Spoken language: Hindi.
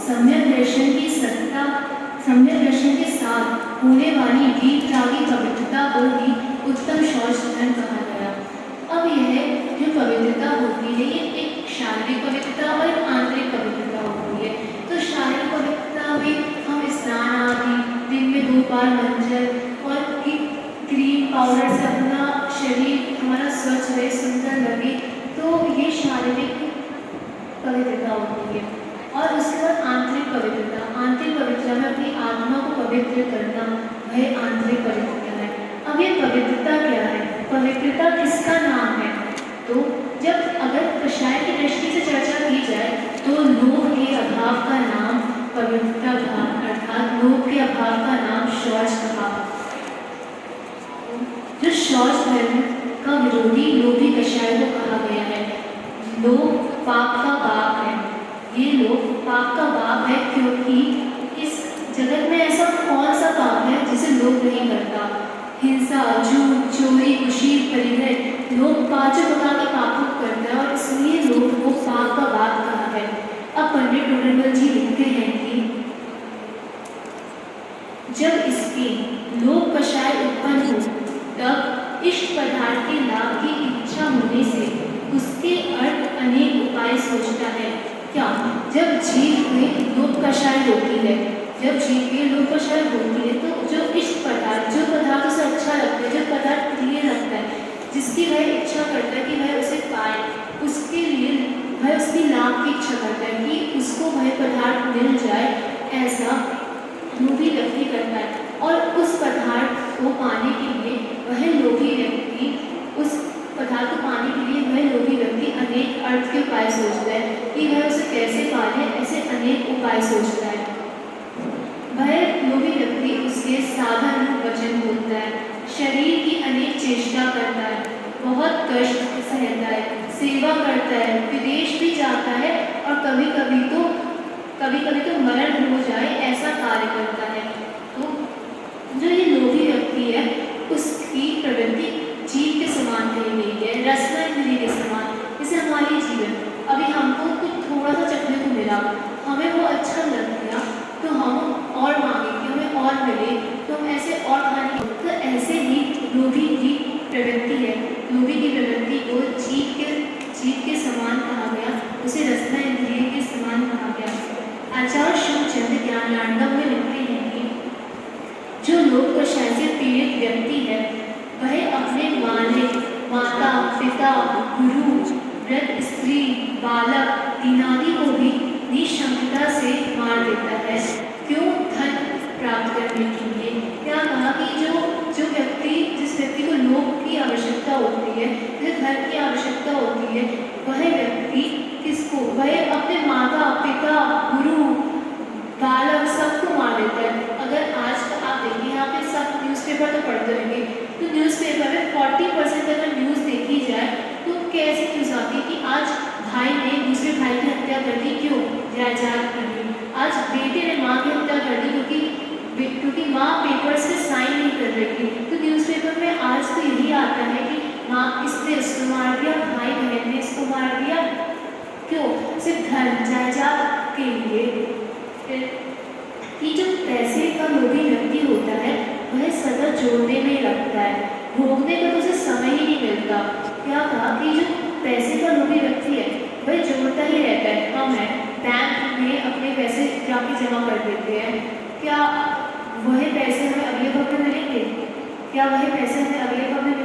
सम्यक दर्शन के साथ होने वाली दीर्घागी पवित्रता को ही उत्तम शौच धर्म कहा गया। अब यह जो पवित्रता होती है ये एक शारीरिक पवित्रता और एक आंतरिक पवित्रता होती है। तो शारीरिक पवित्रता में हम स्नान आदि, दिन में 2 बार मंजन और क्रीम पाउडर से अपना शरीर हमारा स्वच्छ रहे, सुंदर लगे, तो ये शारीरिक पवित्रता होती है। और उसके बाद आंतरिक पवित्रता में अपनी आत्मा को पवित्र करना, वह आंतरिक पवित्रता है। अब ये पवित्रता क्या है? पवित्रता किसका नाम है? तो जब अगर कषाय की दृष्टि से चर्चा की जाए तो लोभ के अभाव का नाम पवित्रता कहा, अर्थात लोभ के अभाव का नाम शौच कहा। जो शौच धर्म का विरोधी लोभी कषाय को कहा गया है। लोभ पाप का बाप है। ये लोभ पाप का बाप है क्योंकि इस जगत में ऐसा कौन सा पाप है जिसे लोभ नहीं करता? हिंसा, झूठ, चोरी, कुशील, परिग्रह, लोग 5 प्रकार के पापों को करता है और इसलिए लोभ को पाप का बाप कहा है। अब पंडित डोरनमल जी लिखते हैं कि जब इसके लोभ कषाय उत्पन्न हो तब इष्ट पदार्थ के लाभ की इच्छा होने से उसके अर्थ अनेक उपाय सोचता है। क्या? जब जीव में लोभ कषाय होती है, जब जीव में लोभ कषाय होती है तो जो इष्ट पदार्थ, जो पदार्थ उसे अच्छा लगता है, जो पदार्थ प्रिय लगता है, जिसकी वह इच्छा करता है कि वह उसे पाए, उसके लिए वह उसकी लाभ की इच्छा करता है कि उसको वह पदार्थ मिल जाए, ऐसा लोभी व्यक्ति करता है। और उस पदार्थ को पाने के लिए वह लोभी व्यक्ति उस पदार्थ को पाने के लिए वह लोभी व्यक्ति अनेक अर्थ के उपाय सोचता है कि वह उसे कैसे पाले, ऐसे अनेक उपाय सोचता है। वह लोभी व्यक्ति उसके साधन वचन बोलता है, शरीर की अनेक चेष्टा करता है, बहुत कष्ट सहता है, सेवा करता है, विदेश भी जाता है और कभी कभी तो मरण हो जाए ऐसा कार्य करता है। तो जो ये लोभी व्यक्ति है उसकी प्रवृत्ति जीव के समान कही गई है, रसना इंद्रिय के समान। जैसे हमारी जीवन, अभी हमको कुछ थोड़ा सा चखने को मिला, हमें वो अच्छा लग गया तो हम और मांगेंगे, हमें और मिले तो हम ऐसे और खाने। तो ऐसे ही लोभी की प्रवृत्ति है, लोभी की प्रवृत्ति को जीव के समान कहा गया, उसे रसना इंद्रिय के समान कहा गया। आचार्य शिवचंद्र ज्ञानार्णव में लिखते हैं कि जो लोभ कषाय से पीड़ित व्यक्ति है वह अपने माता, पिता, गुरु, वृद्ध, स्त्री, बालक, दीनादि को भी निशंकता से मार देता है। क्यों? धन प्राप्त करने के लिए। क्या कहा कि जिस व्यक्ति को लोभ की आवश्यकता होती है, जिसे धन की आवश्यकता होती है, वह व्यक्ति किसको? वह अपने माता, पिता, गुरु, बालक सबको मार देता है। अगर आज आप देखिए, यहाँ पे सब न्यूज़पेपर तो पढ़ते होंगे, तो न्यूज़पेपर में 40% अगर न्यूज़ देखी जाए तो कैसी न्यूज़ आती है कि आज भाई ने दूसरे भाई की हत्या कर दी। क्यों? जायदाद के लिए। आज बेटे ने माँ की हत्या कर दी क्योंकि माँ पेपर्स पे साइन नहीं कर रही थी। तो न्यूज़पेपर में आज तो यही आता है कि माँ इसने इसको मार दिया, भाई बहन ने इसको मार दिया। क्यों? सिर्फ धन जायदाद के लिए। कि जो पैसे का लोभी व्यक्ति होता है वह सदा जोड़ने में लगता है, भोगने का तो उसे समय ही नहीं मिलता। क्या कहा कि जो पैसे का लोभी व्यक्ति है वह जोड़ता ही रहता है। हम है बैंक में अपने पैसे जाके जमा कर देते हैं, क्या वह पैसे हमें अगले वक्त में मिलेंगे? क्या वह पैसे हमें अगले वक्त में